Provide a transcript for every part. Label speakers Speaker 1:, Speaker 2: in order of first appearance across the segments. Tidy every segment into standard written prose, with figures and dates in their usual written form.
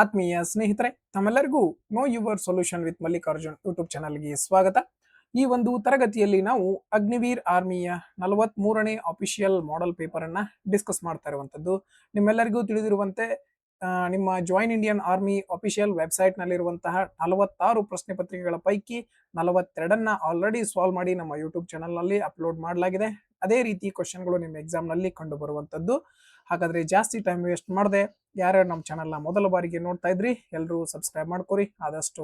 Speaker 1: ಆತ್ಮೀಯ ಸ್ನೇಹಿತರೆ, ತಮ್ಮೆಲ್ಲರಿಗೂ know your solution with Mallikarjun YouTube ಚಾನಲ್ಗೆ ಸ್ವಾಗತ. ಈ ಒಂದು ತರಗತಿಯಲ್ಲಿ ನಾವು ಅಗ್ನಿವೀರ್ ಆರ್ಮಿಯ 43ನೇ ಅಫಿಷಿಯಲ್ ಮಾಡೆಲ್ ಪೇಪರ್ ಅನ್ನ ಡಿಸ್ಕಸ್ ಮಾಡ್ತಾ ಇರುವಂತದ್ದು. ನಿಮ್ಮೆಲ್ಲರಿಗೂ ತಿಳಿದಿರುವಂತೆ ನಿಮ್ಮ join Indian army official website ನಲ್ಲಿರುವಂತಹ 46 ಪ್ರಶ್ನೆ ಪತ್ರಿಕೆಗಳ ಪೈಕಿ 42ನ್ನ ಆಲ್ರೆಡಿ ಸಾಲ್ವ್ ಮಾಡಿ ನಮ್ಮ ಯೂಟ್ಯೂಬ್ ಚಾನಲ್ ನಲ್ಲಿ ಅಪ್ಲೋಡ್ ಮಾಡಲಾಗಿದೆ. ಅದೇ ರೀತಿ ಕ್ವಶನ್ಗಳು ನಿಮ್ಮ ಎಕ್ಸಾಮ್ ನಲ್ಲಿ ಕಂಡು ಬರುವಂತದ್ದು. ಹಾಗಾದ್ರೆ ಜಾಸ್ತಿ ಟೈಮ್ ವೇಸ್ಟ್ ಮಾಡದೆ ಯಾರ್ಯಾರು ನಮ್ಮ ಚಾನಲ್ನ ಮೊದಲ ಬಾರಿಗೆ ನೋಡ್ತಾ ಇದ್ರಿ ಎಲ್ಲರೂ ಸಬ್ಸ್ಕ್ರೈಬ್ ಮಾಡ್ಕೊರಿ, ಆದಷ್ಟು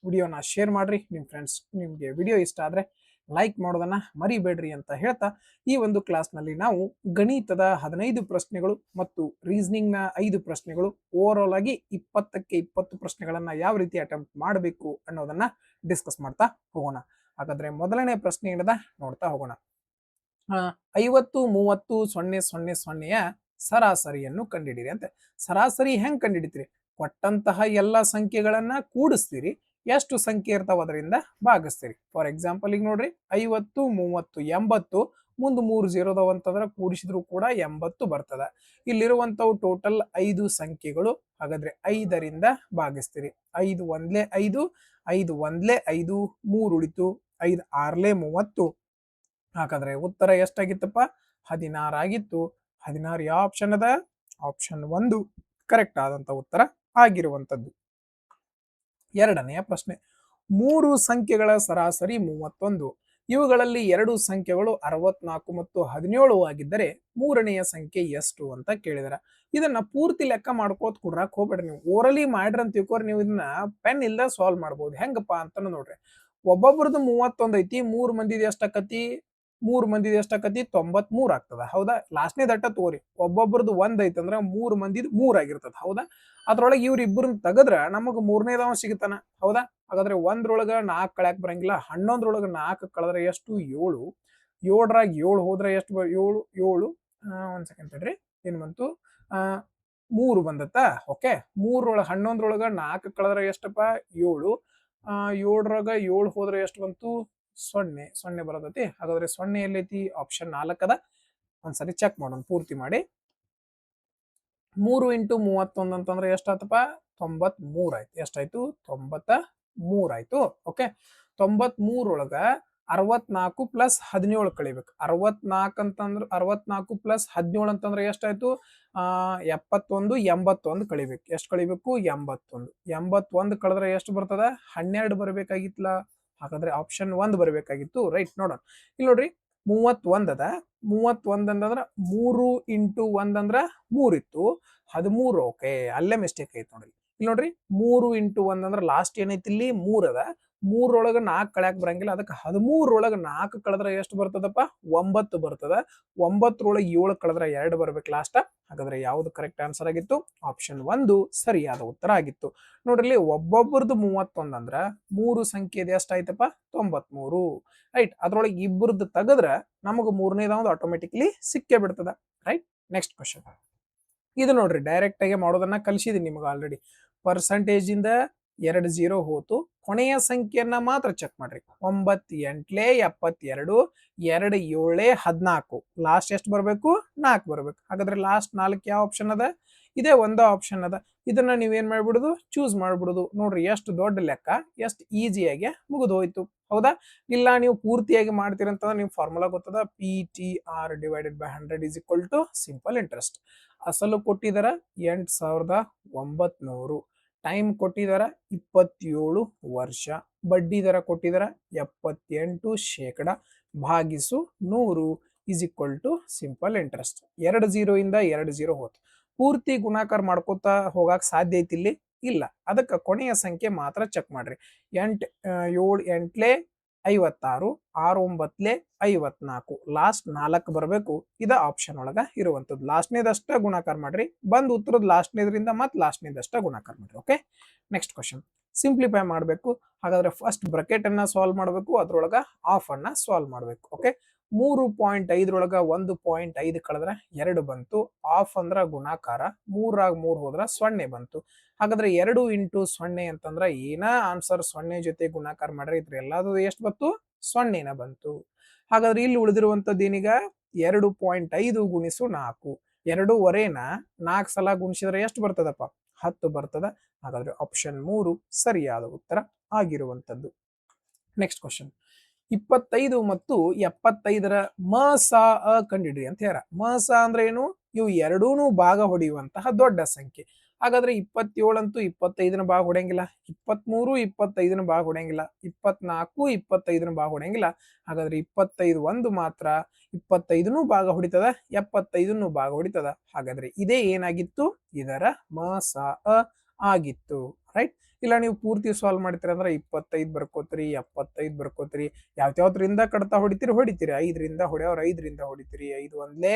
Speaker 1: ವಿಡಿಯೋನ ಶೇರ್ ಮಾಡ್ರಿ ನಿಮ್ಮ ಫ್ರೆಂಡ್ಸ್. ನಿಮಗೆ ವಿಡಿಯೋ ಇಷ್ಟ ಆದ್ರೆ ಲೈಕ್ ಮಾಡೋದನ್ನ ಮರಿಬೇಡ್ರಿ ಅಂತ ಹೇಳ್ತಾ, ಈ ಒಂದು ಕ್ಲಾಸ್ ನಲ್ಲಿ ನಾವು ಗಣಿತದ 15 ಪ್ರಶ್ನೆಗಳು ಮತ್ತು ರೀಸನಿಂಗ್ ನ 5 ಪ್ರಶ್ನೆಗಳು, ಓವರ್ ಆಲ್ ಆಗಿ 20ಕ್ಕೆ 20 ಪ್ರಶ್ನೆಗಳನ್ನ ಯಾವ ರೀತಿ ಅಟೆಂಪ್ಟ್ ಮಾಡಬೇಕು ಅನ್ನೋದನ್ನ ಡಿಸ್ಕಸ್ ಮಾಡ್ತಾ ಹೋಗೋಣ. ಹಾಗಾದ್ರೆ ಮೊದಲನೇ ಪ್ರಶ್ನೆ ಏನದ ನೋಡ್ತಾ ಹೋಗೋಣ. 50 30 0 0 0ಯ ಸರಾಸರಿಯನ್ನು ಕಂಡುಹಿಡಿಯಿರಿ ಅಂತೆ. ಸರಾಸರಿ ಹೆಂಗ್ ಕಂಡುಹಿಡಿತೀರಿ? ಕೊಟ್ಟಂತಹ ಎಲ್ಲ ಸಂಖ್ಯೆಗಳನ್ನ ಕೂಡಿಸ್ತೀರಿ, ಎಷ್ಟು ಸಂಖ್ಯೆ ಇರ್ತಾವ ಅದರಿಂದ ಭಾಗಿಸ್ತೀರಿ. ಫಾರ್ ಎಕ್ಸಾಂಪಲ್ ಈಗ ನೋಡ್ರಿ, 50 30 80, ಮುಂದ್ 3 0 ಅದಾವ ಅಂತಂದ್ರೆ ಕೂಡಿಸಿದ್ರು ಕೂಡ 80 ಬರ್ತದ. ಇಲ್ಲಿರುವಂತವು ಟೋಟಲ್ 5 ಸಂಖ್ಯೆಗಳು. ಹಾಗಾದ್ರೆ 5ರಿಂದ ಭಾಗಿಸ್ತೀರಿ. 5 ಒಂದ್ಲೆ 5, 5 ಒಂದ್ಲೆ 5, 3 ಉಳಿತು, 5 6ಲೆ 30. ಹಾಗಾದ್ರೆ ಉತ್ತರ ಎಷ್ಟಾಗಿತ್ತಪ್ಪ? 16 ಆಗಿತ್ತು. 16 ಯಾವ ಆಪ್ಷನ್ ಅದ? ಆಪ್ಷನ್ 1 ಕರೆಕ್ಟ್ ಆದಂತ ಉತ್ತರ ಆಗಿರುವಂತದ್ದು. ಎರಡನೆಯ ಪ್ರಶ್ನೆ, 3 ಸಂಖ್ಯೆಗಳ ಸರಾಸರಿ 31. ಇವುಗಳಲ್ಲಿ 2 ಸಂಖ್ಯೆಗಳು 64 ಮತ್ತು 17 ಆಗಿದ್ದರೆ ಮೂರನೆಯ ಸಂಖ್ಯೆ ಎಷ್ಟು ಅಂತ ಕೇಳಿದಾರೆ. ಇದನ್ನ ಪೂರ್ತಿ ಲೆಕ್ಕ ಮಾಡ್ಕೋತ ಕುಡ್ರಾಕ್ ಹೋಗ್ಬೇಡ್ರಿ. ನೀವು ಓರಲಿ ಮಾಡ್ರಿ ಅಂತ ತಿಳ್ಕೊರಿ, ನೀವು ಇದನ್ನ ಪೆನ್ ಇಲ್ಲದ ಸಾಲ್ವ್ ಮಾಡ್ಬೋದು. ಹೆಂಗಪ್ಪ ಅಂತ ನೋಡ್ರಿ, ಒಬ್ಬೊಬ್ರದ್ದು 31 ಐತಿ, 3 ಮಂದಿದ ಎಷ್ಟಾಕತಿ? 3 ಮಂದಿದ ಎಷ್ಟಾಕತಿ? 93 ಆಗ್ತದ. ಹೌದಾ? ಲಾಸ್ಟ್ನೇ ದಟ್ಟ ತೋರಿ, ಒಬ್ಬೊಬ್ರದ್ದು 1 ಐತಂದ್ರ 3 ಮಂದಿದ್ 3 ಆಗಿರ್ತದ. ಹೌದಾ? ಅದ್ರೊಳಗೆ ಇವ್ರಿಬ್ಬರನ್ನ ತೆಗದ್ರ ನಮಗ ಮೂರನೇದವ ಸಿಗುತ್ತಾನ. ಹೌದಾ? ಹಾಗಾದ್ರೆ 1ರೊಳಗ 4 ಕಳ್ಯಾಕ್ ಬರಂಗಿಲ್ಲ. 11ರೊಳಗ 4 ಕಳೆದ್ರೆ ಎಷ್ಟು? 7. 7ರಾಗ 7 ಹೋದ್ರೆ ಎಷ್ಟು? 7 7 ಒಂದ್ ಸೆಕೆಂಡ್ ತಡ್ರಿ, ಏನ್ ಬಂತು? 3 ಬಂದತ್ತಾ? ಓಕೆ, 3ರೊಳಗ 11ರೊಳಗ 4 ಕಳೆದ್ರೆ ಎಷ್ಟಪ್ಪ? 7. 7ರಾಗ 7 ಹೋದ್ರೆ ಎಷ್ಟು ಬಂತು? 0 0 ಬರತೈತಿ. ಹಾಗಾದ್ರೆ 0 ಎಲ್ಲೈತಿ? ಆಪ್ಷನ್ 4 ಅದ. ಒಂದ್ಸರಿ ಚೆಕ್ ಮಾಡೋಣ ಪೂರ್ತಿ ಮಾಡಿ. 3 × 31 ಅಂತಂದ್ರೆ ಎಷ್ಟಾತಪ್ಪ? 93 ಆಯ್ತು. ಎಷ್ಟಾಯ್ತು? 93 ಆಯ್ತು. Okay, 93ರೊಳಗ 64 plus 17 ಕಳಿಬೇಕು. 64 ಅಂತಂದ್ರೆ 64 ಪ್ಲಸ್ 17 ಅಂತಂದ್ರೆ ಎಷ್ಟಾಯ್ತು? 71 81 ಕಳಿಬೇಕು. ಎಷ್ಟು ಕಳಿಬೇಕು? 81. 81 ಕಳೆದ್ರೆ ಎಷ್ಟು ಬರ್ತದ? 12 ಬರ್ಬೇಕಾಗಿತ್ತಲ್ಲ. ಹಾಗಾದ್ರೆ ಆಪ್ಷನ್ 1 ಬರ್ಬೇಕಾಗಿತ್ತು. ರೈಟ್, ನೋಡೋಣ. ಇಲ್ಲಿ ನೋಡ್ರಿ, 31 ಅದ. 31 ಅಂತಂದ್ರ 3 × 1 ಅಂದ್ರ 3 ಇತ್ತು. 13. ಓಕೆ, ಅಲ್ಲೇ ಮಿಸ್ಟೇಕ್ ಐತಿ ನೋಡ್ರಿ. ಇಲ್ಲಿ ನೋಡ್ರಿ, 3 × 1 ಅಂದ್ರ ಲಾಸ್ಟ್ ಏನೈತಿ ಇಲ್ಲಿ? 3 ಅದ. 3ರೊಳಗ 4 ಕಳ್ಯಾಕ್ ಬರಂಗಿಲ್ಲ. ಅದಕ್ಕೆ 13ರೊಳಗ 4 ಕಳೆದ್ರೆ ಎಷ್ಟು ಬರ್ತದಪ್ಪ? 9 ಬರ್ತದ. 9ರೊಳಗ 7 ಕಳೆದ್ರೆ 2 ಬರ್ಬೇಕು ಲಾಸ್ಟ್. ಹಾಗಾದ್ರೆ ಯಾವ್ದು ಕರೆಕ್ಟ್ ಆನ್ಸರ್ ಆಗಿತ್ತು? ಆಪ್ಷನ್ 1 ಸರಿಯಾದ ಉತ್ತರ ಆಗಿತ್ತು. ನೋಡ್ರಿ, ಒಬ್ಬೊಬ್ಬರದು 31 ಅಂದ್ರ 3 ಸಂಖ್ಯೆದ ಎಷ್ಟಾಯ್ತಪ್ಪ? 93. ರೈಟ್, ಅದ್ರೊಳಗೆ ಇಬ್ಬರದ್ದು ತೆಗದ್ರ ನಮಗ ಮೂರನೇದಾவது ಆಟೋಮೆಟಿಕ್ಲಿ ಸಿಕ್ಕೇ ಬಿಡ್ತದ. Right, next question. ಇದು ನೋಡ್ರಿ, ಡೈರೆಕ್ಟ್ ಆಗಿ ಮಾಡೋದನ್ನ ಕಲಿಸಿದೀನಿ ನಿಮ್ಗೆ ಆಲ್ರೆಡಿ. ಪರ್ಸೆಂಟೇಜ್ ಇಂದ 2 0 ಹೋತು, ಕೊನೆಯ ಸಂಖ್ಯೆಯನ್ನ ಮಾತ್ರ ಚೆಕ್ ಮಾಡ್ರಿ. 9 8 72, 2 7 14. ಲಾಸ್ಟ್ ಎಷ್ಟು ಬರ್ಬೇಕು? 4 ಬರ್ಬೇಕು. ಹಾಗಾದ್ರೆ ಲಾಸ್ಟ್ 4 ಯಾವ ಆಪ್ಷನ್ ಅದ? ಇದೇ ಒಂದ ಆಪ್ಷನ್ ಅದ. ಇದನ್ನ ನೀವೇನ್ ಮಾಡ್ಬಿಡುದು? ಚೂಸ್ ಮಾಡ್ಬಿಡುದು. ನೋಡ್ರಿ, ಎಷ್ಟು ದೊಡ್ಡ ಲೆಕ್ಕ, ಎಷ್ಟು ಈಸಿಯಾಗಿ ಮುಗಿದು ಹೋಯ್ತು. ಹೌದಾ? ಇಲ್ಲ ನೀವು ಪೂರ್ತಿಯಾಗಿ ಮಾಡ್ತೀರಂತಂದ್ರೆ ನಿಮ್ ಫಾರ್ಮುಲಾ ಗೊತ್ತದ, PTR divided by 100 is equal to simple interest. ಅಸಲು ಕೊಟ್ಟಿದಾರ 8900, ಟೈಮ್ ಕೊಟ್ಟಿದಾರ 27 ವರ್ಷ, ಬಡ್ಡಿ ದರ ಕೊಟ್ಟಿದಾರ 78%, ಭಾಗಿಸು 100 is equal to simple interest. 2 0 ಇಂದ 2 0 ಹೋತು. ಪೂರ್ತಿ ಗುಣಾಕಾರ ಮಾಡ್ಕೋತಾ ಹೋಗಕ್ ಸಾಧ್ಯ ಐತಿ ಇಲ್ಲಿ? ಇಲ್ಲ. ಅದಕ್ಕೆ ಕೊನೆಯ ಸಂಖ್ಯೆ ಮಾತ್ರ ಚೆಕ್ ಮಾಡ್ರಿ. 8 7 8 56, 6 9 54. ಲಾಸ್ಟ್ 4 ಬರಬೇಕು. ಇದ ಆಪ್ಷನ್ ಒಳಗ ಇರುವಂತದ್ದು. ಲಾಸ್ಟ್ನೇದಷ್ಟ ಗುಣಾಕಾರ ಮಾಡ್ರಿ, ಬಂದ್ ಉತ್ತರದ ಲಾಸ್ಟ್ನೇದ್ರಿಂದ ಮತ್ತೆ ಲಾಸ್ಟ್ನೇದಷ್ಟ ಗುಣಾಕಾರ ಮಾಡ್ರಿ. Okay, next question. ಸಿಂಪ್ಲಿಫೈ ಮಾಡಬೇಕು. ಹಾಗಾದ್ರೆ ಫಸ್ಟ್ ಬ್ರಾಕೆಟ್ ಅನ್ನ ಸಾಲ್ವ್ ಮಾಡಬೇಕು, ಅದ್ರೊಳಗ ಆಫ್ ಅನ್ನ ಸಾಲ್ವ್ ಮಾಡಬೇಕು. ಓಕೆ, 3.5ರೊಳಗ 1.5 ಕಳೆದ್ರೆ 2 ಬಂತು. ಆಫ್ ಅಂದ್ರ ಗುಣಾಕಾರ, 3ರಾಗ 3 ಹೋದ್ರ 0 ಬಂತು. ಹಾಗಾದ್ರೆ 2 × 0 ಅಂತಂದ್ರ ಏನ ಆನ್ಸರ್ 0 ಜೊತೆ ಗುಣಾಕಾರ ಮಾಡ್ರಿ, ಇದ್ರ ಎಲ್ಲಾದು ಎಷ್ಟು ಬಂತು? 0ನ ಬಂತು. ಹಾಗಾದ್ರೆ ಇಲ್ಲಿ ಉಳಿದಿರುವಂತದ್ದು ಏನೀಗ? 2.5 × 4. 2.5ನ 4 ಸಲ ಗುಣಿಸಿದ್ರೆ ಎಷ್ಟು ಬರ್ತದಪ್ಪ? 10 ಬರ್ತದ. ಹಾಗಾದ್ರೆ ಆಪ್ಷನ್ 3 ಸರಿಯಾದ ಉತ್ತರ ಆಗಿರುವಂತದ್ದು. ನೆಕ್ಸ್ಟ್ ಕ್ವಶನ್, 25 ಮತ್ತು 75ರ ಮ ಸ ಅ ಕಂಡಿಡ್ರಿ ಅಂತ ಹೇಳ್ಯಾರ. ಮ ಸ ಅಂದ್ರೆ ಏನು? ಇವು ಎರಡೂನು ಭಾಗ ಹೊಡೆಯುವಂತಹ ದೊಡ್ಡ ಸಂಖ್ಯೆ. ಹಾಗಾದ್ರೆ 27 ಅಂತೂ 25ನ ಭಾಗ ಹೊಡೆಯಂಗಿಲ್ಲ, 23 25ನ ಭಾಗ ಹೊಡೆಯಂಗಿಲ್ಲ, 24 25ನ ಭಾಗ ಹೊಡೆಯಂಗಿಲ್ಲ. ಹಾಗಾದ್ರೆ 25 ಒಂದು ಮಾತ್ರ 25ನು ಭಾಗ ಹೊಡಿತದ, 75ನು ಭಾಗ ಹೊಡಿತದ. ಹಾಗಾದ್ರೆ ಇದೇ ಏನಾಗಿತ್ತು? ಇದರ ಮ ಸ ಅ ಆಗಿತ್ತು. ರೈಟ್? ಇಲ್ಲ ನೀವು ಪೂರ್ತಿ ಸಾಲ್ವ್ ಮಾಡ್ತೀರ ಅಂದ್ರೆ 25 ಬರ್ಕೋತೀರಿ, 75 ಬರ್ಕೋತೀರಿ. ಯಾವ್ದ್ರಿಂದ ಕಡ್ತಾ ಹೊಡಿತೀರಿ 5ರಿಂದ ಹೊಡೆಯವ್ರ 5ರಿಂದ ಹೊಡಿತೀರಿ, 5 ಒಂದ್ಲೆ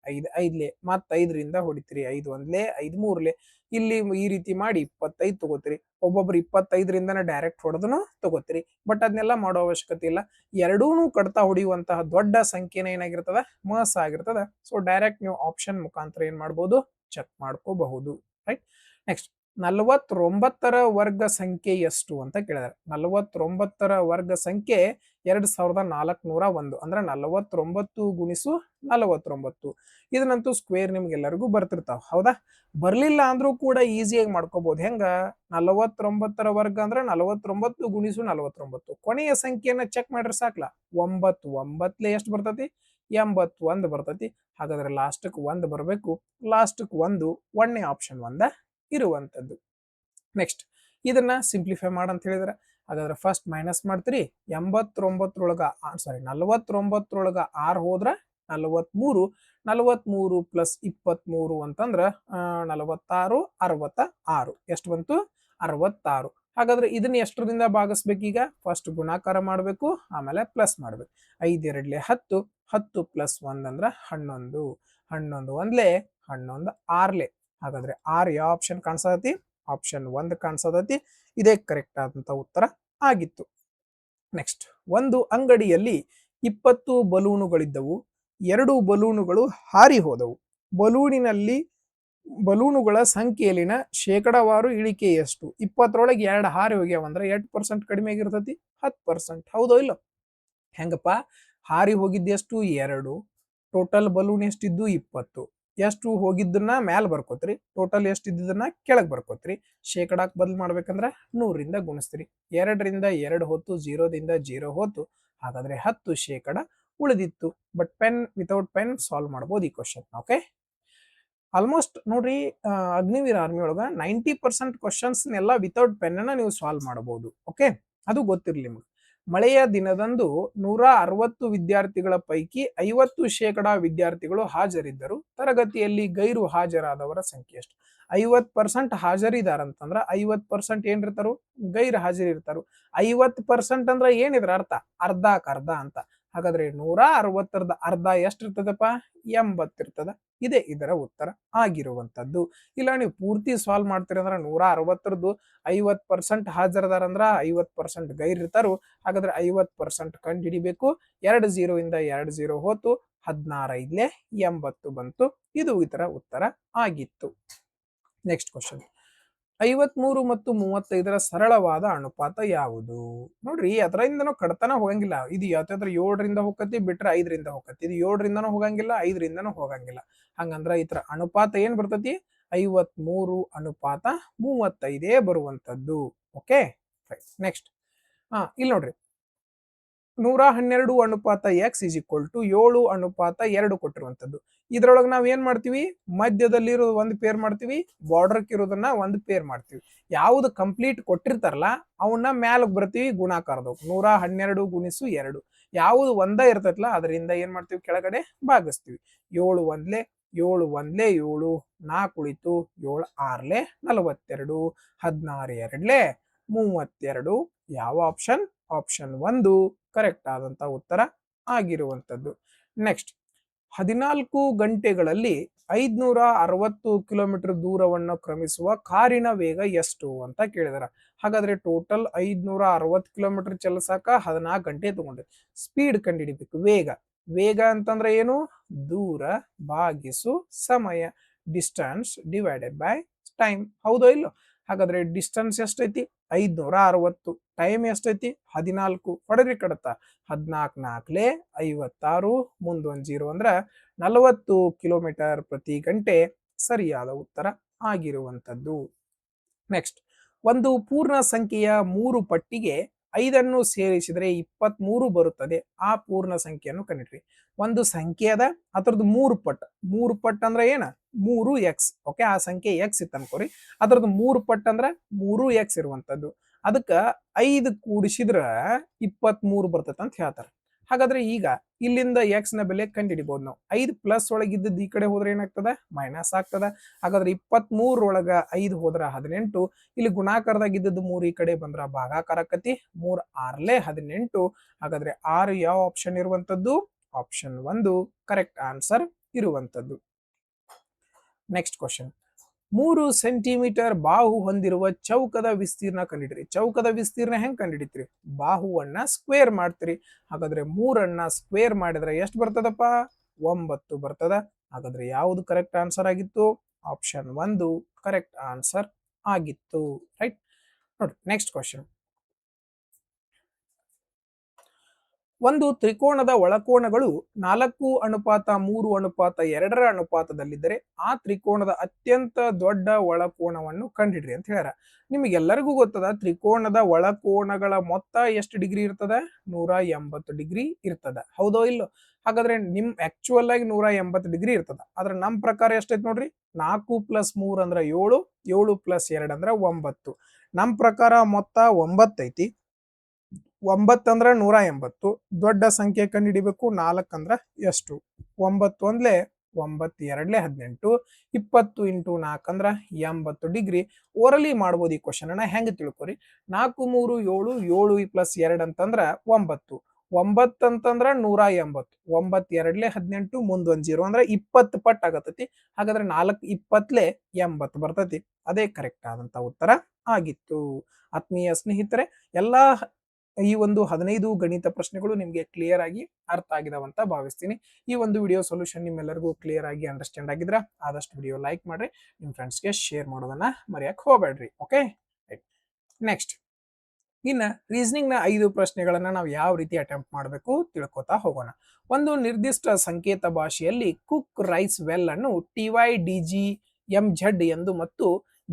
Speaker 1: 5 ಐದ್ಲೆ, ಮತ್ತ 5ರಿಂದ ಹೊಡಿತೀರಿ, 5 ಒಂದ್ಲೆ 5 ಮೂರ್ಲೆ. ಇಲ್ಲಿ ಈ ರೀತಿ ಮಾಡಿ 25 ತಗೋತೀರಿ. ಒಬ್ಬೊಬ್ರು 25ರಿಂದನೇ ಡೈರೆಕ್ಟ್ ಹೊಡೆದನು ತಗೋತೀರಿ. ಬಟ್ ಅದನ್ನೆಲ್ಲ ಮಾಡೋ ಅವಶ್ಯಕತೆ ಇಲ್ಲ. ಎರಡೂನು ಕಡ್ತಾ ಹೊಡೆಯುವಂತಹ ದೊಡ್ಡ ಸಂಖ್ಯೆನ ಏನಾಗಿರ್ತದ? ಮಸ ಆಗಿರ್ತದ. ಸೊ ಡೈರೆಕ್ಟ್ ನೀವು ಆಪ್ಷನ್ ಮುಖಾಂತರ ಏನ್ ಮಾಡ್ಬೋದು? ಚೆಕ್ ಮಾಡ್ಕೋಬಹುದು. ರೈಟ್? ನೆಕ್ಸ್ಟ್, 49ರ ವರ್ಗ ಸಂಖ್ಯೆ ಎಷ್ಟು ಅಂತ ಕೇಳಿದಾರೆ. 49ರ ವರ್ಗ ಸಂಖ್ಯೆ 2401. ಅಂದ್ರೆ 49 ಗುಣಿಸು 49. ಇದನ್ನಂತೂ ಸ್ಕ್ವೇರ್ ನಿಮ್ಗೆಲ್ಲರಿಗೂ ಬರ್ತಿರ್ತಾವ, ಹೌದಾ? ಬರ್ಲಿಲ್ಲ ಅಂದ್ರೂ ಕೂಡ ಈಸಿಯಾಗಿ ಮಾಡ್ಕೋಬಹುದು. ಹೆಂಗ? 49ರ ವರ್ಗ ಅಂದ್ರೆ 49 ಗುಣಿಸು 49. ಕೊನೆಯ ಸಂಖ್ಯೆಯನ್ನ ಚೆಕ್ ಮಾಡ್ರೆ ಸಾಕ್ಲ. 9 9ಲೆ ಎಷ್ಟು ಬರ್ತತಿ? 81 ಬರ್ತತಿ. ಹಾಗಾದ್ರೆ ಲಾಸ್ಟ್ಕ್ 1 ಬರಬೇಕು. ಲಾಸ್ಟ್ಕ್ 1 ಒಂದನೇ ಆಪ್ಷನ್ ಒಂದ ಇರುವಂತದ್ದು. ನೆಕ್ಸ್ಟ್, ಇದನ್ನ ಸಿಂಪ್ಲಿಫೈ ಮಾಡಂತ ಹೇಳಿದ್ರೆ ಹಾಗಾದ್ರೆ ಫಸ್ಟ್ ಮೈನಸ್ ಮಾಡ್ತೀರಿ. 49ರೊಳಗ 49ರೊಳಗ 6 ಹೋದ್ರ 43. 43 ಪ್ಲಸ್ 23 ಅಂತಂದ್ರ 46 66. ಎಷ್ಟು ಬಂತು? 66. ಹಾಗಾದ್ರೆ ಇದನ್ನ ಎಷ್ಟರಿಂದ ಭಾಗಿಸ್ಬೇಕೀಗ? ಫಸ್ಟ್ ಗುಣಾಕಾರ ಮಾಡಬೇಕು, ಆಮೇಲೆ ಪ್ಲಸ್ ಮಾಡ್ಬೇಕು. 5 2ಲೆ 10, 10 ಪ್ಲಸ್ 1 ಅಂದ್ರ 11. 11 ಒಂದ್ಲೆ 11 6ಲೆ. ಹಾಗಾದ್ರೆ 6 ಯಾವ ಆಪ್ಷನ್ ಕಾಣಿಸತೈತಿ? ಆಪ್ಷನ್ 1 ಕಾಣಿಸತೈತಿ. ಇದೇ ಕರೆಕ್ಟ್ ಆದಂತ ಉತ್ತರ ಆಗಿತ್ತು. ನೆಕ್ಸ್ಟ್, ಒಂದು ಅಂಗಡಿಯಲ್ಲಿ 20 ಬಲೂನುಗಳಿದ್ದವು. 2 ಬಲೂನುಗಳು ಹಾರಿ ಹೋದವು. ಬಲೂನುಗಳ ಸಂಖ್ಯೆಯಲ್ಲಿನ ಶೇಕಡಾವಾರು ಇಳಿಕೆ ಎಷ್ಟು? 20ರೊಳಗೆ 2 ಹಾರಿ ಹೋಗ್ಯಾವಂದ್ರೆ 8% ಕಡಿಮೆ ಆಗಿರ್ತತಿ. 10%. ಹೌದೋ ಇಲ್ಲ? ಹೆಂಗಪ್ಪ? ಹಾರಿ ಹೋಗಿದ್ದೆಷ್ಟು? 2. Total balloon ಎಷ್ಟಿದ್ದು? 20. ಎಷ್ಟು ಹೋಗಿದ್ದನ್ನ ಮ್ಯಾಲ ಬರ್ಕೋತ್ರಿ, ಟೋಟಲ್ ಎಷ್ಟು ಇದ್ದದನ್ನ ಕೆಳಗ್ ಬರ್ಕೋತ್ರಿ. ಶೇಕಡಾಕ್ ಬದಲು ಮಾಡ್ಬೇಕಂದ್ರ 100ರಿಂದ ಗುಣಿಸ್ತೀರಿ. 2ರಿಂದ 2 ಹೋತು, 0ದಿಂದ 0 ಹೋತು. ಹಾಗಾದ್ರೆ 10% ಉಳಿದಿತ್ತು. But pen without pen solve ಮಾಡ್ಬೋದು ಈ ಕ್ವಶನ್. ಓಕೆ, ಆಲ್ಮೋಸ್ಟ್ ನೋಡ್ರಿ, ಅಗ್ನಿವೀರ್ ಆರ್ಮಿ ಒಳಗ 90% ಕ್ವಶನ್ಸ್ ಎಲ್ಲ ವಿತೌಟ್ ಪೆನ್ ಅನ್ನ ನೀವು ಸಾಲ್ವ್ ಮಾಡಬಹುದು. ಓಕೆ, ಅದು ಗೊತ್ತಿರ್ಲಿ ನಿಮ್ಗೆ. ಮಳೆಯ ದಿನದಂದು 160 ವಿದ್ಯಾರ್ಥಿಗಳ ಪೈಕಿ 50% ವಿದ್ಯಾರ್ಥಿಗಳು ಹಾಜರಿದ್ದರು. ತರಗತಿಯಲ್ಲಿ ಗೈರು ಹಾಜರಾದವರ ಸಂಖ್ಯೆ ಎಷ್ಟು? 50% ಹಾಜರಿದಾರಂತಂದ್ರ 50% ಏನಿರ್ತಾರು? ಗೈರು ಹಾಜರಿರ್ತಾರು. 50% ಅಂದ್ರೆ ಏನಿದ್ರ ಅರ್ಥ? ಅರ್ಧಕ್ಕರ್ಧ ಅಂತ. ಹಾಗಾದ್ರೆ 160ರದ ಅರ್ಧ ಎಷ್ಟಿರ್ತದಪ್ಪ? 80 ಇರ್ತದ. ಇದೇ ಇದರ ಉತ್ತರ ಆಗಿರುವಂತದ್ದು. ಇಲ್ಲ ನೀವು ಪೂರ್ತಿ ಸಾಲ್ವ್ ಮಾಡ್ತೀರಿ ಅಂದ್ರೆ 160ರದ್ದು 50% ಹಾಜರದಾರಂದ್ರ 50% ಗೈರಿರ್ತಾರು. ಹಾಗಾದ್ರೆ 50% ಕಂಡು ಹಿಡಿಬೇಕು. 2 0 ಇಂದ 2 0 ಹೋತು, 16 5ಲೆ 80 ಬಂತು. ಇದು ಇದರ ಉತ್ತರ ಆಗಿತ್ತು. ನೆಕ್ಸ್ಟ್ ಕ್ವಶನ್, 53 ಮತ್ತು 35ರ ಸರಳವಾದ ಅನುಪಾತ ಯಾವುದು? ನೋಡ್ರಿ, ಅದರಿಂದನೂ ಕಡ್ತನ ಹೋಗಂಗಿಲ್ಲ. ಇದು ಯಾವ್ದಾದ್ರ 7ರಿಂದ ಹೋಗತಿ, ಬಿಟ್ರೆ 5ರಿಂದ ಹೋಗತಿ. ಇದು 7ರಿಂದನೂ ಹೋಗಂಗಿಲ್ಲ, 5ರಿಂದನೂ ಹೋಗಂಗಿಲ್ಲ. ಹಂಗಂದ್ರ ಇತರ ಅನುಪಾತ ಏನ್ ಬರ್ತತಿ? 53:35 ಬರುವಂತದ್ದು. ಓಕೆ, ನೆಕ್ಸ್ಟ್, ಇಲ್ಲಿ ನೋಡ್ರಿ, 112:x=7:2 ಕೊಟ್ಟಿರುವಂತದ್ದು. ಇದ್ರೊಳಗೆ ನಾವ್ ಏನ್ ಮಾಡ್ತೀವಿ? ಮಧ್ಯದಲ್ಲಿರೋ ಒಂದು ಪೇರ್ ಮಾಡ್ತೀವಿ, ಬಾರ್ಡರ್ಕ್ ಇರೋದನ್ನ ಒಂದು ಪೇರ್ ಮಾಡ್ತೀವಿ. ಯಾವ್ದು ಕಂಪ್ಲೀಟ್ ಕೊಟ್ಟಿರ್ತಾರಲ್ಲ ಅವನ್ನ ಮ್ಯಾಲಕ್ ಬರ್ತೀವಿ ಗುಣಾಕಾರದವು. 112 ಗುಣಿಸು 2. ಯಾವ್ದು ಒಂದ ಇರ್ತೈತಲ್ಲ ಅದರಿಂದ ಏನ್ ಮಾಡ್ತೀವಿ? ಕೆಳಗಡೆ ಭಾಗಿಸ್ತೀವಿ. 7 ಒಂದ್ಲೆ 7 ಒಂದ್ಲೆ 7, 4 ಉಳಿತು, 7 6ಲೆ 42, 16 2ಲೆ 32. ಯಾವ ಆಪ್ಷನ್? ಆಪ್ಷನ್ 1 ಕರೆಕ್ಟ್ ಆದಂತ ಉತ್ತರ ಆಗಿರುವಂತದ್ದು. ನೆಕ್ಸ್ಟ್, 14 ಗಂಟೆಗಳಲ್ಲಿ 560 ಕಿಲೋಮೀಟರ್ ದೂರವನ್ನು ಕ್ರಮಿಸುವ ಕಾರಿನ ವೇಗ ಎಷ್ಟು ಅಂತ ಕೇಳಿದಾರ. ಹಾಗಾದ್ರೆ ಟೋಟಲ್ 560 ಕಿಲೋಮೀಟರ್ ಚಲಿಸಾಕ 14 ಗಂಟೆ ತಗೊಂಡ್ರೆ. ಸ್ಪೀಡ್ ಕಂಡುಹಿಡಿಬೇಕು. ವೇಗ ಅಂತಂದ್ರೆ ಏನು? ದೂರ ಭಾಗಿಸು ಸಮಯ. Distance divided by time. ಹೌದೋ ಇಲ್ಲೋ? ಹಾಗಾದ್ರೆ ಡಿಸ್ಟನ್ಸ್ ಎಷ್ಟೈತಿ? 560. ಟೈಮ್ ಎಷ್ಟೈತಿ? 14. ಹೊಡೆದ್ರಿ ಕಡತ. 14 4ಲೆ 56, ಮುಂದೊಂದು 0 ಅಂದ್ರ 40 ಕಿಲೋಮೀಟರ್ ಪ್ರತಿ ಗಂಟೆ ಸರಿಯಾದ ಉತ್ತರ ಆಗಿರುವಂತದ್ದು. ನೆಕ್ಸ್ಟ್, ಒಂದು ಪೂರ್ಣ ಸಂಖ್ಯೆಯ 3 ಪಟ್ಟಿಗೆ 5 ಸೇರಿಸಿದರೆ 23 ಬರುತ್ತದೆ. ಆ ಪೂರ್ಣ ಸಂಖ್ಯೆಯನ್ನು ಕಂಡಿಡ್ರಿ. ಒಂದು ಸಂಖ್ಯೆ ಅದ, ಅದರದ್ದು 3 ಪಟ್ಟು. 3 ಪಟ್ಟು ಅಂದ್ರೆ ಏನ? 3x. ಓಕೆ, ಆ ಸಂಖ್ಯೆ x ಇತ್ತು ಅನ್ಕೋರಿ. ಅದರದ್ದು 3 ಪಟ್ಟು ಅಂದ್ರೆ 3x ಇರುವಂತದ್ದು. ಅದಕ್ಕ 5 ಕೂಡಿಸಿದ್ರ 23 ಬರ್ತೈತೆ ಅಂತ ಹೇಳ್ತಾರೆ. ಹಾಗಾದ್ರೆ ಈಗ ಇಲ್ಲಿಂದ ಎಕ್ಸ್ ನ ಬೆಲೆ ಕಂಡುಹಿಡಿಬಹುದು ನಾವು. 5 ಪ್ಲಸ್ ಒಳಗಿದ್ದದ್ದು ಈ ಕಡೆ ಹೋದ್ರೆ ಏನಾಗ್ತದ? ಮೈನಸ್ ಆಗ್ತದ. ಹಾಗಾದ್ರೆ 23 ಒಳಗ 5 ಹೋದ್ರ 18. ಇಲ್ಲಿ ಗುಣಾಕಾರದಾಗಿದ್ದದ್ದು 3 ಈ ಕಡೆ ಬಂದ್ರ ಭಾಗಾಕಾರ ಆಕತಿ. 3 6 18. ಹಾಗಾದ್ರೆ 6 ಯಾವ ಆಪ್ಷನ್ ಇರುವಂತದ್ದು? ಆಪ್ಷನ್ 1 ಕರೆಕ್ಟ್ ಆನ್ಸರ್ ಇರುವಂತದ್ದು. ನೆಕ್ಸ್ಟ್ ಕ್ವಶನ್, 3 ಸೆಂಟಿಮೀಟರ್ ಬಾಹು ಹೊಂದಿರುವ ಚೌಕದ ವಿಸ್ತೀರ್ಣ ಕಂಡಿಡ್ರಿ. ಚೌಕದ ವಿಸ್ತೀರ್ಣ ಹೆಂಗ್ ಕಂಡಿಡಿತ್ರಿ? ಬಾಹುವನ್ನ ಸ್ಕ್ವೇರ್ ಮಾಡ್ತೀರಿ. ಹಾಗಾದ್ರೆ 3 ಸ್ಕ್ವೇರ್ ಮಾಡಿದ್ರೆ ಎಷ್ಟು ಬರ್ತದಪ್ಪ? 9 ಬರ್ತದ. ಹಾಗಾದ್ರೆ ಯಾವುದು ಕರೆಕ್ಟ್ ಆನ್ಸರ್ ಆಗಿತ್ತು? ಆಪ್ಷನ್ 1 ಕರೆಕ್ಟ್ ಆನ್ಸರ್ ಆಗಿತ್ತು. ರೈಟ್. ನೋಡಿ ನೆಕ್ಸ್ಟ್ ಕ್ವಶನ್, ಒಂದು ತ್ರಿಕೋಣದ ಒಳಕೋನಗಳು 4:3:2 ಅನುಪಾತದಲ್ಲಿದ್ದರೆ ಆ ತ್ರಿಕೋಣದ ಅತ್ಯಂತ ದೊಡ್ಡ ಒಳಕೋನವನ್ನು ಕಂಡಿಡ್ರಿ ಅಂತ ಹೇಳ್ಯಾರ. ನಿಮಗೆಲ್ಲರಿಗೂ ಗೊತ್ತದ ತ್ರಿಕೋಣದ ಒಳಕೋನಗಳ ಮೊತ್ತ ಎಷ್ಟು ಡಿಗ್ರಿ ಇರ್ತದ? 180 ಡಿಗ್ರಿ ಇರ್ತದ. ಹೌದೋ ಇಲ್ಲೋ? ಹಾಗಾದ್ರೆ ನಿಮ್ ಆಕ್ಚುಯಲ್ ಆಗಿ 180 ಡಿಗ್ರಿ ಇರ್ತದ. ಆದ್ರೆ ನಮ್ ಪ್ರಕಾರ ಎಷ್ಟೈತಿ ನೋಡ್ರಿ, 4 + 3 ಅಂದ್ರೆ 7, 7 + 2 ಅಂದ್ರೆ 9. ನಮ್ ಪ್ರಕಾರ ಮೊತ್ತ 9 ಐತಿ. 9 ಅಂದ್ರೆ 180. ದೊಡ್ಡ ಸಂಖ್ಯೆ ಕಂಡುಹಿಡಿಬೇಕು. 4 ಅಂದ್ರೆ ಎಷ್ಟು? 9 1 9 2 18. 20 × 4 ಅಂದ್ರೆ 80 ಡಿಗ್ರಿ. ಓರಲಿ ಮಾಡ್ಬೋದು ಈ ಕ್ವಶನ್ ಅನ್ನ. ಹೆಂಗ್ ತಿಳ್ಕೊರಿ? 4 3 7, 7 + 2 ಅಂತಂದ್ರ 9. 9 ಅಂತಂದ್ರ 180. 9 2 18, ಮುಂದೊಂದ್ 0 ಅಂದ್ರೆ 20 ಪಟ್ಟು ಆಗತೈತಿ. ಹಾಗಾದ್ರೆ 4 20 80 ಬರ್ತೈತಿ. ಅದೇ ಕರೆಕ್ಟ್ ಆದಂತ ಉತ್ತರ ಆಗಿತ್ತು. ಆತ್ಮೀಯ ಸ್ನೇಹಿತರೆ, ಎಲ್ಲಾ ಈ ಒಂದು 15 ಗಣಿತ ಪ್ರಶ್ನೆಗಳು ನಿಮಗೆ ಕ್ಲಿಯರ್ ಆಗಿ ಅರ್ಥ ಆಗಿದಾವಂತ ಭಾವಿಸ್ತೀನಿ. ಈ ಒಂದು ವಿಡಿಯೋ ಸೊಲ್ಯೂಷನ್ ನಿಮ್ಮೆಲ್ಲರಿಗೂ ಕ್ಲಿಯರ್ ಆಗಿ ಅಂಡರ್ಸ್ಟ್ಯಾಂಡ್ ಆಗಿದ್ರ ಆದಷ್ಟು ವಿಡಿಯೋ ಲೈಕ್ ಮಾಡ್ರಿ, ನಿಮ್ಮ ಫ್ರೆಂಡ್ಸ್ಗೆ ಶೇರ್ ಮಾಡೋದನ್ನ ಮರೆಯಕ್ಕೆ ಹೋಗಬೇಡ್ರಿ. ಓಕೆ, ನೆಕ್ಸ್ಟ್, ಇನ್ನ ರೀಸನಿಂಗ್ ನ 5 ಪ್ರಶ್ನೆಗಳನ್ನ ನಾವು ಯಾವ ರೀತಿ ಅಟೆಂಪ್ಟ್ ಮಾಡಬೇಕು ತಿಳ್ಕೊತಾ ಹೋಗೋಣ. ಒಂದು ನಿರ್ದಿಷ್ಟ ಸಂಕೇತ ಭಾಷೆಯಲ್ಲಿ ಕುಕ್ ರೈಸ್ ವೆಲ್ ಅನ್ನು TYDGMZ ಎಂದು ಮತ್ತು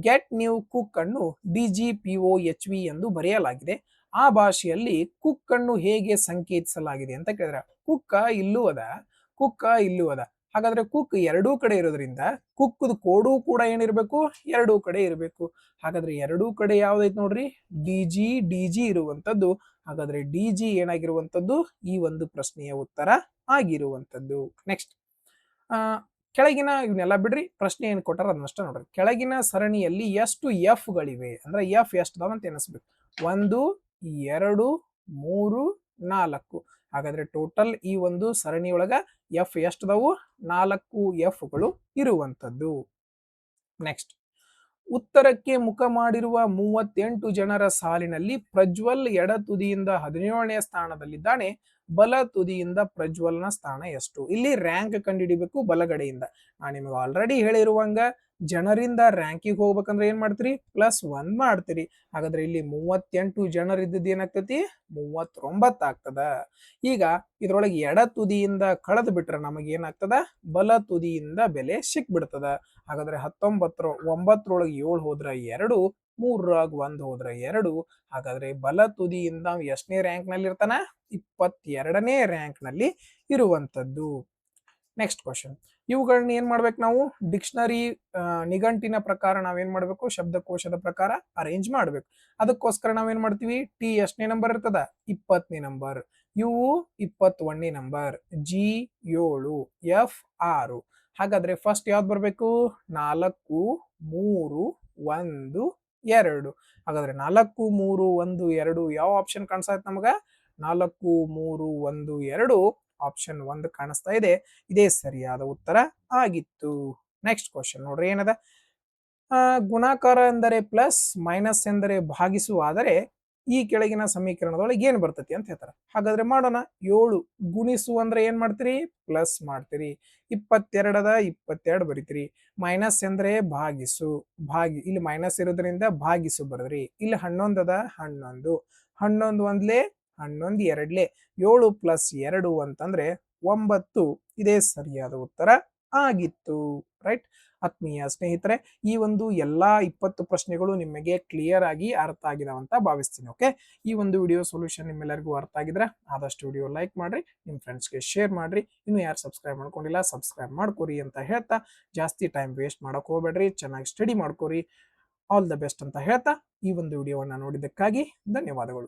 Speaker 1: ಗೆಟ್ ನ್ಯೂ ಕುಕ್ ಅನ್ನು DGPOHV ಎಂದು ಬರೆಯಲಾಗಿದೆ. ಆ ಭಾಷೆಯಲ್ಲಿ ಕುಕ್ ಅನ್ನು ಹೇಗೆ ಸಂಕೇತಿಸಲಾಗಿದೆ ಅಂತ ಕೇಳಿದ್ರೆ, ಕುಕ್ಕ ಇಲ್ಲೂ ಅದ, ಕುಕ್ಕ ಇಲ್ಲೂ ಅದ. ಹಾಗಾದ್ರೆ ಕುಕ್ ಎರಡೂ ಕಡೆ ಇರೋದ್ರಿಂದ ಕುಕ್ಕದ ಕೋಡು ಕೂಡ ಏನಿರ್ಬೇಕು? ಎರಡೂ ಕಡೆ ಇರಬೇಕು. ಹಾಗಾದ್ರೆ ಎರಡೂ ಕಡೆ ಯಾವ್ದೈತೆ ನೋಡ್ರಿ? DG ಇರುವಂತದ್ದು. ಹಾಗಾದ್ರೆ DG ಏನಾಗಿರುವಂತದ್ದು? ಈ ಒಂದು ಪ್ರಶ್ನೆಯ ಉತ್ತರ ಆಗಿರುವಂತದ್ದು. ನೆಕ್ಸ್ಟ್, ಕೆಳಗಿನ ಇವನ್ನೆಲ್ಲ ಬಿಡ್ರಿ, ಪ್ರಶ್ನೆ ಏನ್ ಕೊಟ್ಟಾರ ಅದನ್ನಷ್ಟ ನೋಡ್ರಿ. ಕೆಳಗಿನ ಸರಣಿಯಲ್ಲಿ ಎಷ್ಟು ಎಫ್ ಗಳಿವೆ ಅಂದ್ರೆ ಎಫ್ ಎಷ್ಟದಾವ ಅಂತ ಎನಿಸ್ಬೇಕು. 1 2 3 4. ಹಾಗಾದ್ರೆ ಟೋಟಲ್ ಈ ಒಂದು ಸರಣಿಯೊಳಗ ಎಫ್ ಎಷ್ಟದವು? 4 ಎಫ್ ಗಳು ಇರುವಂತದ್ದು. ನೆಕ್ಸ್ಟ್, ಉತ್ತರಕ್ಕೆ ಮುಖ ಮಾಡಿರುವ 38 ಜನರ ಸಾಲಿನಲ್ಲಿ ಪ್ರಜ್ವಲ್ ಎಡ ತುದಿಯಿಂದ 17ನೇ ಸ್ಥಾನದಲ್ಲಿದ್ದಾನೆ. ಬಲ ತುದಿಯಿಂದ ಪ್ರಜ್ವಲ್ನ ಸ್ಥಾನ ಎಷ್ಟು? ಇಲ್ಲಿ ರ್ಯಾಂಕ್ ಕಂಡುಹಿಡಿಬೇಕು ಬಲಗಡೆಯಿಂದ. ನಾನು ನಿಮಗೆ ಆಲ್ರೆಡಿ ಹೇಳಿರುವಂಗ ಜನರಿಂದ ರ್ಯಾಂಕಿಗೆ ಹೋಗ್ಬೇಕಂದ್ರೆ ಏನ್ ಮಾಡ್ತೀರಿ? +1 ಮಾಡ್ತೀರಿ. ಹಾಗಾದ್ರೆ ಇಲ್ಲಿ 38 ಜನರು ಇದ್ದದ್ದು ಏನಾಗ್ತತಿ? 39 ಆಗ್ತದ. ಈಗ ಇದ್ರೊಳಗೆ ಎಡ ತುದಿಯಿಂದ ಕಳೆದು ಬಿಟ್ರೆ ನಮಗೆ ಏನಾಗ್ತದ? ಬಲ ತುದಿಯಿಂದ ಬೆಲೆ ಸಿಕ್ಬಿಡ್ತದ. ಹಾಗಾದ್ರೆ 19 9 7 ಹೋದ್ರ 2, 3 1 ಹೋದ್ರ 2. ಹಾಗಾದ್ರೆ ಬಲ ತುದಿಯಿಂದ ಎಷ್ಟನೇ ರ್ಯಾಂಕ್ ನಲ್ಲಿ ಇರ್ತಾನ? 22ನೇ ರ್ಯಾಂಕ್ ನಲ್ಲಿ ಇರುವಂತದ್ದು. ನೆಕ್ಸ್ಟ್ ಕ್ವಶನ್, ಇವುಗಳನ್ನ ಏನ್ ಮಾಡ್ಬೇಕು ನಾವು? ಡಿಕ್ಷನರಿ ನಿಘಂಟಿನ ಪ್ರಕಾರ ನಾವೇನ್ ಮಾಡ್ಬೇಕು? ಶಬ್ದಕೋಶದ ಪ್ರಕಾರ ಅರೇಂಜ್ ಮಾಡ್ಬೇಕು. ಅದಕ್ಕೋಸ್ಕರ ನಾವೇನ್ ಮಾಡ್ತೀವಿ? ಟಿ ಎಷ್ಟನೇ ನಂಬರ್ ಇರ್ತದ? 20ನೇ ನಂಬರ್. ಯು 21ನೇ ನಂಬರ್. G 7, F 6. ಹಾಗಾದ್ರೆ ಫಸ್ಟ್ ಯಾವ್ದು ಬರ್ಬೇಕು? 4 3 1 2. ಹಾಗಾದ್ರೆ 4 3 1 2 ಯಾವ ಆಪ್ಷನ್ ಕಾಣಿಸ್ತಾ ನಮಗ? 4 3 1 2 ಆಪ್ಷನ್ 1 ಕಾಣಿಸ್ತಾ ಇದೆ. ಇದೇ ಸರಿಯಾದ ಉತ್ತರ ಆಗಿತ್ತು. ನೆಕ್ಸ್ಟ್ ಕ್ವಶನ್ ನೋಡ್ರಿ ಏನದ? ಗುಣಾಕಾರ ಎಂದರೆ ಪ್ಲಸ್, ಮೈನಸ್ ಎಂದರೆ ಭಾಗಿಸು. ಆದರೆ ಈ ಕೆಳಗಿನ ಸಮೀಕರಣದೊಳಗೆ ಏನ್ ಬರ್ತತಿ ಅಂತ ಹೇಳ್ತಾರೆ. ಹಾಗಾದ್ರೆ ಮಾಡೋಣ. 7 ಗುಣಿಸು ಅಂದ್ರೆ ಏನ್ ಮಾಡ್ತೀರಿ? ಪ್ಲಸ್ ಮಾಡ್ತೀರಿ. 22 22 ಬರಿತೀರಿ. ಮೈನಸ್ ಎಂದ್ರೆ ಭಾಗಿಸು, ಇಲ್ಲಿ ಮೈನಸ್ ಇರೋದ್ರಿಂದ ಭಾಗಿಸು ಬರ್ದ್ರಿ. ಇಲ್ಲಿ 11 ಅದ, 11 11 1 11 2 7 + 2 ಅಂತಂದ್ರೆ 9. ಇದೇ ಸರಿಯಾದ ಉತ್ತರ ಆಗಿತ್ತು. ರೈಟ್. ಆತ್ಮೀಯ ಸ್ನೇಹಿತರೆ, ಈ ಒಂದು ಎಲ್ಲಾ 20 ಪ್ರಶ್ನೆಗಳು ನಿಮಗೆ ಕ್ಲಿಯರ್ ಆಗಿ ಅರ್ಥ ಆಗಿದಾವಂತ ಭಾವಿಸ್ತೀನಿ. ಓಕೆ, ಈ ಒಂದು ವಿಡಿಯೋ ಸೊಲ್ಯೂಷನ್ ನಿಮ್ಮೆಲ್ಲರಿಗೂ ಅರ್ಥ ಆಗಿದ್ರೆ ಆದಷ್ಟು ವಿಡಿಯೋ ಲೈಕ್ ಮಾಡ್ರಿ, ನಿಮ್ಮ ಫ್ರೆಂಡ್ಸ್ಗೆ ಶೇರ್ ಮಾಡ್ರಿ. ಇನ್ನು ಯಾರು ಸಬ್ಸ್ಕ್ರೈಬ್ ಮಾಡ್ಕೊಂಡಿಲ್ಲ ಸಬ್ಸ್ಕ್ರೈಬ್ ಮಾಡ್ಕೊರಿ ಅಂತ ಹೇಳ್ತಾ, ಜಾಸ್ತಿ ಟೈಮ್ ವೇಸ್ಟ್ ಮಾಡಕ್ ಹೋಗ್ಬೇಡ್ರಿ, ಚೆನ್ನಾಗಿ ಸ್ಟಡಿ ಮಾಡ್ಕೊರಿ. ಆಲ್ ದ ಬೆಸ್ಟ್ ಅಂತ ಹೇಳ್ತಾ ಈ ಒಂದು ವಿಡಿಯೋವನ್ನ ನೋಡಿದ್ದಕ್ಕಾಗಿ ಧನ್ಯವಾದಗಳು.